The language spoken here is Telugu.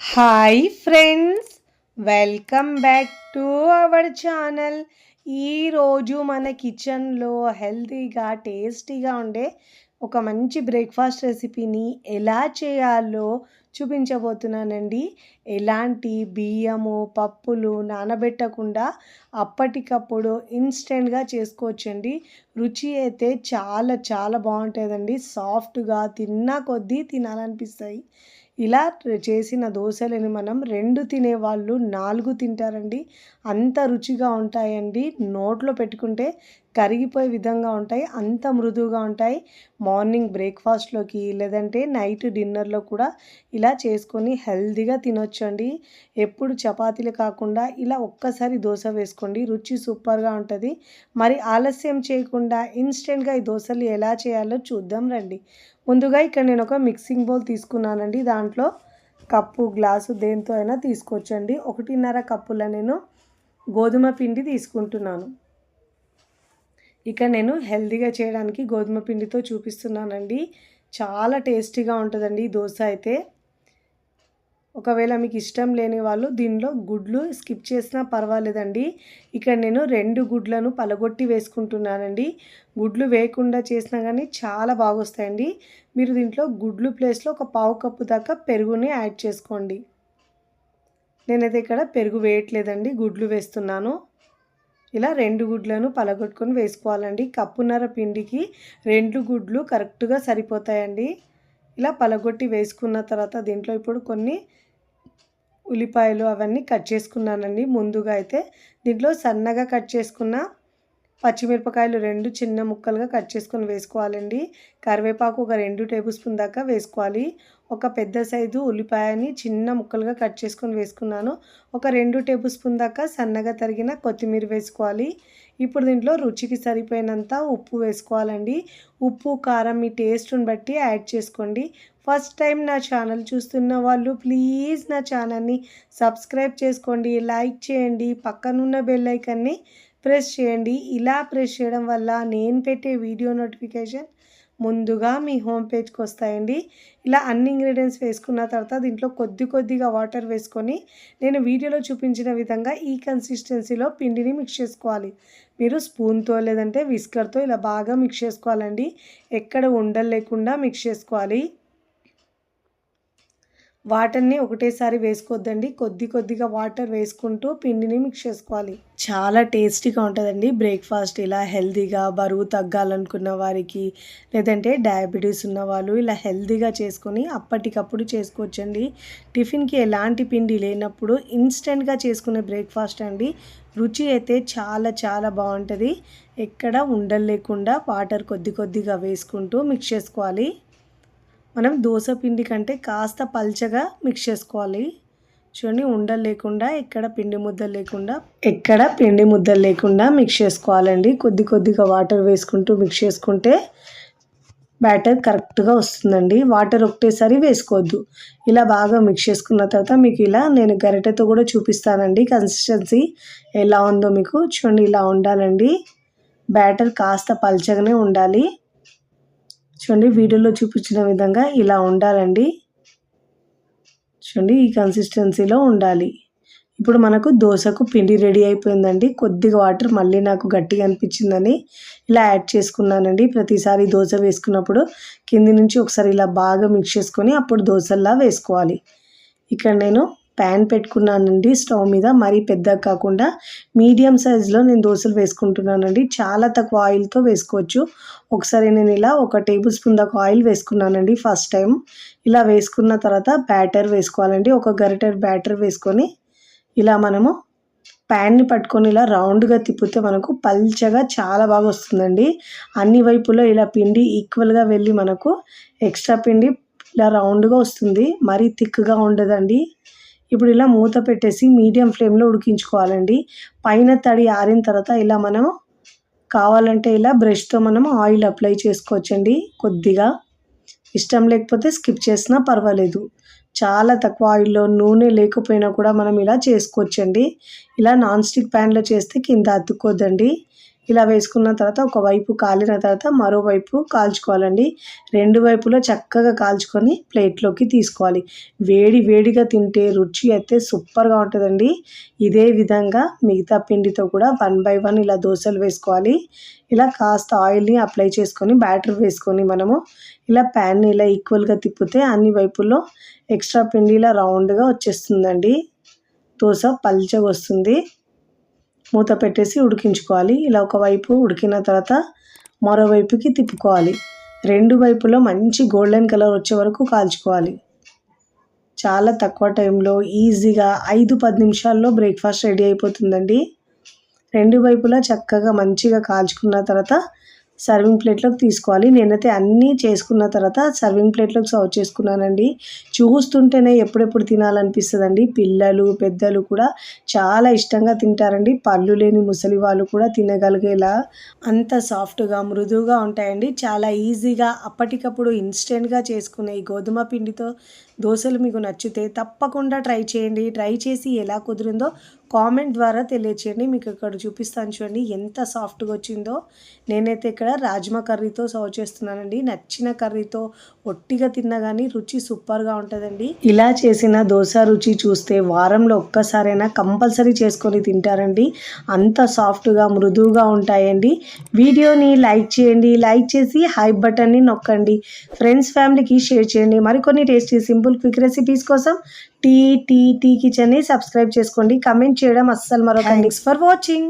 Hi friends, welcome back to our channel. ఈరోజు మన కిచెన్లో హెల్తీగా టేస్టీగా ఉండే ఒక మంచి బ్రేక్ఫాస్ట్ రెసిపీని ఎలా చేయాలో చూపించబోతున్నానండి. ఎలాంటి బియ్యము పప్పులు నానబెట్టకుండా అప్పటికప్పుడు ఇన్స్టెంట్గా చేసుకోవచ్చండి. రుచి అయితే చాలా చాలా బాగుంటుందండి. సాఫ్ట్గా తిన్నా కొద్దీ తినాలనిపిస్తాయి. ఇలా చేసిన దోశలని మనం 2 తినేవాళ్ళు 4 తింటారండి. అంత రుచిగా ఉంటాయండి. నోట్లో పెట్టుకుంటే కరిగిపోయే విధంగా ఉంటాయి. అంత మృదువుగా ఉంటాయి. మార్నింగ్ బ్రేక్ఫాస్ట్లోకి లేదంటే నైట్ డిన్నర్లో కూడా ఇలా చేసుకొని హెల్తీగా తినొచ్చండి. ఎప్పుడు చపాతీలు కాకుండా ఇలా ఒక్కసారి దోశ వేసుకోండి, రుచి సూపర్గా ఉంటుంది. మరి ఆలస్యం చేయకుండా ఇన్స్టెంట్గా ఈ దోశలు ఎలా చేయాలో చూద్దాం రండి. ముందుగా ఇక్కడ నేను ఒక మిక్సింగ్ బౌల్ తీసుకున్నానండి. దాంట్లో కప్పు గ్లాసు దేంతో అయినా తీసుకోవచ్చండి. 1.5 కప్పుల నేను గోధుమ పిండి తీసుకుంటున్నాను. ఇక్కడ నేను హెల్తీగా చేయడానికి గోధుమ పిండితో చూపిస్తున్నానండి. చాలా టేస్టీగా ఉంటుందండి ఈ దోశ అయితే. ఒకవేళ మీకు ఇష్టం లేని వాళ్ళు దీనిలో గుడ్లు స్కిప్ చేసినా పర్వాలేదండి. ఇక్కడ నేను 2 గుడ్లను పలగొట్టి వేసుకుంటున్నానండి. గుడ్లు వేయకుండా చేసినా కానీ చాలా బాగొస్తాయండి. మీరు దీంట్లో గుడ్లు ప్లేస్లో ఒక పావు కప్పు దాకా పెరుగుని యాడ్ చేసుకోండి. నేనైతే ఇక్కడ పెరుగు వేయట్లేదండి, గుడ్లు వేస్తున్నాను. ఇలా 2 గుడ్లను పలగొట్టుకొని వేసుకోవాలండి. కప్పున్నర పిండికి 2 గుడ్లు కరెక్ట్గా సరిపోతాయండి. ఇలా పలగొట్టి వేసుకున్న తర్వాత దీంట్లో ఇప్పుడు కొన్ని ఉల్లిపాయలు అవన్నీ కట్ చేసుకున్నానండి. ముందుగా అయితే దీంట్లో సన్నగా కట్ చేసుకున్న పచ్చిమిరపకాయలు 2 చిన్న ముక్కలుగా కట్ చేసుకొని వేసుకోవాలండి. కరివేపాకు ఒక 2 టేబుల్ స్పూన్ దాకా వేసుకోవాలి. ఒక పెద్ద సైజు ఉల్లిపాయని చిన్న ముక్కలుగా కట్ చేసుకొని వేసుకున్నాను. ఒక 2 టేబుల్ స్పూన్ దాకా సన్నగా తరిగిన కొత్తిమీర వేసుకోవాలి. ఇప్పుడు దీంట్లో రుచికి సరిపోయినంత ఉప్పు వేసుకోవాలండి. ఉప్పు కారం మీ టేస్ట్ని బట్టి యాడ్ చేసుకోండి. ఫస్ట్ టైం నా ఛానల్ చూస్తున్న వాళ్ళు ప్లీజ్ నా ఛానల్ని సబ్స్క్రైబ్ చేసుకోండి, లైక్ చేయండి, పక్కనున్న బెల్ ఐకాన్ని ప్రెస్ చేయండి. ఇలా ప్రెస్ చేయడం వల్ల నేను పెట్టే వీడియో నోటిఫికేషన్ ముందుగా మీ హోమ్ పేజ్కి వస్తాయండి. ఇలా అన్ని ఇంగ్రీడియంట్స్ వేసుకున్న తర్వాత దీంట్లో కొద్దిగా వాటర్ వేసుకొని నేను వీడియోలో చూపించిన విధంగా ఈ కన్సిస్టెన్సీలో పిండిని మిక్స్ చేసుకోవాలి. మీరు స్పూన్తో లేదంటే విస్కర్తో ఇలా బాగా మిక్స్ చేసుకోవాలండి. ఎక్కడ ఉండలు లేకుండా మిక్స్ చేసుకోవాలి. వాటర్ని ఒకటేసారి వేసుకోవద్దండి, కొద్దిగా వాటర్ వేసుకుంటూ పిండిని మిక్స్ చేసుకోవాలి. చాలా టేస్టీగా ఉంటుందండి బ్రేక్ఫాస్ట్. ఇలా హెల్తీగా బరువు తగ్గాలనుకున్న వారికి లేదంటే డయాబెటీస్ ఉన్న వాళ్ళు ఇలా హెల్తీగా చేసుకొని అప్పటికప్పుడు చేసుకోవచ్చండి. టిఫిన్కి ఎలాంటి పిండి లేనప్పుడు ఇన్స్టెంట్గా చేసుకునే బ్రేక్ఫాస్ట్ అండి. రుచి అయితే చాలా చాలా బాగుంటుంది. ఎక్కడ ఉండలు లేకుండా వాటర్ కొద్దిగా వేసుకుంటూ మిక్స్ చేసుకోవాలి. మనం దోశ పిండి కంటే కాస్త పల్చగా మిక్స్ చేసుకోవాలి. చూడండి, ఉండలు లేకుండా ఎక్కడ పిండి ముద్దలు లేకుండా మిక్స్ చేసుకోవాలండి. కొద్దిగా వాటర్ వేసుకుంటూ మిక్స్ చేసుకుంటే బ్యాటర్ కరెక్ట్గా వస్తుందండి. వాటర్ ఒకటేసారి వేసుకోవద్దు. ఇలా బాగా మిక్స్ చేసుకున్న తర్వాత మీకు ఇలా నేను గరిటెతో కూడా చూపిస్తానండి కన్సిస్టెన్సీ ఎలా ఉందో మీకు. చూడండి, ఇలా ఉండాలండి. బ్యాటర్ కాస్త పల్చగానే ఉండాలి. చూడండి, వీడియోలో చూపించిన విధంగా ఇలా ఉండాలండి. చూడండి, ఈ కన్సిస్టెన్సీలో ఉండాలి. ఇప్పుడు మనకు దోశకు పిండి రెడీ అయిపోయిందండి. కొద్దిగా వాటర్ మళ్ళీ నాకు గట్టిగా అనిపించిందని ఇలా యాడ్ చేసుకున్నానండి. ప్రతిసారి దోశ వేసుకున్నప్పుడు కింది నుంచి ఒకసారి ఇలా బాగా మిక్స్ చేసుకొని అప్పుడు దోశల్లా వేసుకోవాలి. ఇక్కడ నేను ప్యాన్ పెట్టుకున్నానండి స్టవ్ మీద. మరీ పెద్దగా కాకుండా మీడియం సైజులో నేను దోశలు వేసుకుంటున్నానండి. చాలా తక్కువ ఆయిల్తో వేసుకోవచ్చు. ఒకసారి నేను ఇలా 1 టేబుల్ స్పూన్ దాకా ఆయిల్ వేసుకున్నానండి ఫస్ట్ టైం. ఇలా వేసుకున్న తర్వాత బ్యాటర్ వేసుకోవాలండి. ఒక గరిటె బ్యాటర్ వేసుకొని ఇలా మనము ప్యాన్ని పట్టుకొని ఇలా రౌండ్గా తిప్పితే మనకు పల్చగా చాలా బాగా వస్తుందండి. అన్ని వైపులో ఇలా పిండి ఈక్వల్గా వెళ్ళి మనకు ఎక్స్ట్రా పిండి ఇలా రౌండ్గా వస్తుంది. మరీ థిక్గా ఉండదండి. ఇప్పుడు ఇలా మూత పెట్టేసి మీడియం ఫ్లేమ్లో ఉడికించుకోవాలండి. పైన తడి ఆరిన తర్వాత ఇలా మనము కావాలంటే ఇలా బ్రష్తో మనం ఆయిల్ అప్లై చేసుకోవచ్చండి. కొద్దిగా ఇష్టం లేకపోతే స్కిప్ చేసినా పర్వాలేదు. చాలా తక్కువ ఆయిల్లో నూనె లేకపోయినా కూడా మనం ఇలా చేసుకోవచ్చండి. ఇలా నాన్ స్టిక్ ప్యాన్లో చేస్తే కింద అతుక్కోద్దండి. ఇలా వేసుకున్న తర్వాత ఒకవైపు కాలిన తర్వాత మరోవైపు కాల్చుకోవాలండి. 2 వైపులో చక్కగా కాల్చుకొని ప్లేట్లోకి తీసుకోవాలి. వేడి వేడిగా తింటే రుచి అయితే సూపర్గా ఉంటుందండి. ఇదే విధంగా మిగతా పిండితో కూడా 1 బై 1 ఇలా దోశలు వేసుకోవాలి. ఇలా కాస్త ఆయిల్ని అప్లై చేసుకొని బ్యాటర్ వేసుకొని మనము ఇలా ప్యాన్ని ఇలా ఈక్వల్గా తిప్పితే అన్ని వైపుల్లో ఎక్స్ట్రా పిండి ఇలా రౌండ్గా వచ్చేస్తుందండి. దోశ పల్చగా వస్తుంది. మూత పెట్టేసి ఉడికించుకోవాలి. ఇలా ఒకవైపు ఉడికిన తర్వాత మరోవైపుకి తిప్పుకోవాలి. 2 వైపులో మంచి గోల్డెన్ కలర్ వచ్చే వరకు కాల్చుకోవాలి. చాలా తక్కువ టైంలో ఈజీగా 5-10 నిమిషాల్లో బ్రేక్ఫాస్ట్ రెడీ అయిపోతుందండి. 2 వైపులా చక్కగా మంచిగా కాల్చుకున్న తర్వాత సర్వింగ్ ప్లేట్లోకి తీసుకోవాలి. నేనైతే అన్నీ చేసుకున్న తర్వాత సర్వింగ్ ప్లేట్లోకి సర్వ్ చేసుకున్నానండి. చూస్తుంటేనే ఎప్పుడెప్పుడు తినాలనిపిస్తుందండి. పిల్లలు పెద్దలు కూడా చాలా ఇష్టంగా తింటారండి. పళ్ళు లేని ముసలి వాళ్ళు కూడా తినగలిగేలా అంత సాఫ్ట్గా మృదువుగా ఉంటాయండి. చాలా ఈజీగా అప్పటికప్పుడు ఇన్స్టెంట్గా చేసుకునే ఈ గోధుమ పిండితో దోశలు మీకు నచ్చితే తప్పకుండా ట్రై చేయండి. ట్రై చేసి ఎలా కుదిరిందో కామెంట్ ద్వారా తెలియచేయండి. మీకు ఇక్కడ చూపిస్తాను చూడండి ఎంత సాఫ్ట్గా వచ్చిందో. నేనైతే ఇక్కడ రాజ్మా కర్రీతో సర్వ్ చేస్తున్నానండి. నచ్చిన కర్రీతో ఒట్టిగా తిన్నా కానీ రుచి సూపర్గా ఉంటుందండి. ఇలా చేసిన దోశ రుచి చూస్తే వారంలో ఒక్కసారైనా కంపల్సరీ చేసుకొని తింటారండి. అంత సాఫ్ట్గా మృదువుగా ఉంటాయండి. వీడియోని లైక్ చేయండి. లైక్ చేసి హైప్ బటన్ని నొక్కండి. ఫ్రెండ్స్ ఫ్యామిలీకి షేర్ చేయండి. మరికొన్ని టేస్టీ సింపుల్ క్విక్ రెసిపీస్ కోసం టీ కిచెన్ని సబ్స్క్రైబ్ చేసుకోండి. కమెంట్ చేయడం అస్సలు మరొకండి. Thanks for watching.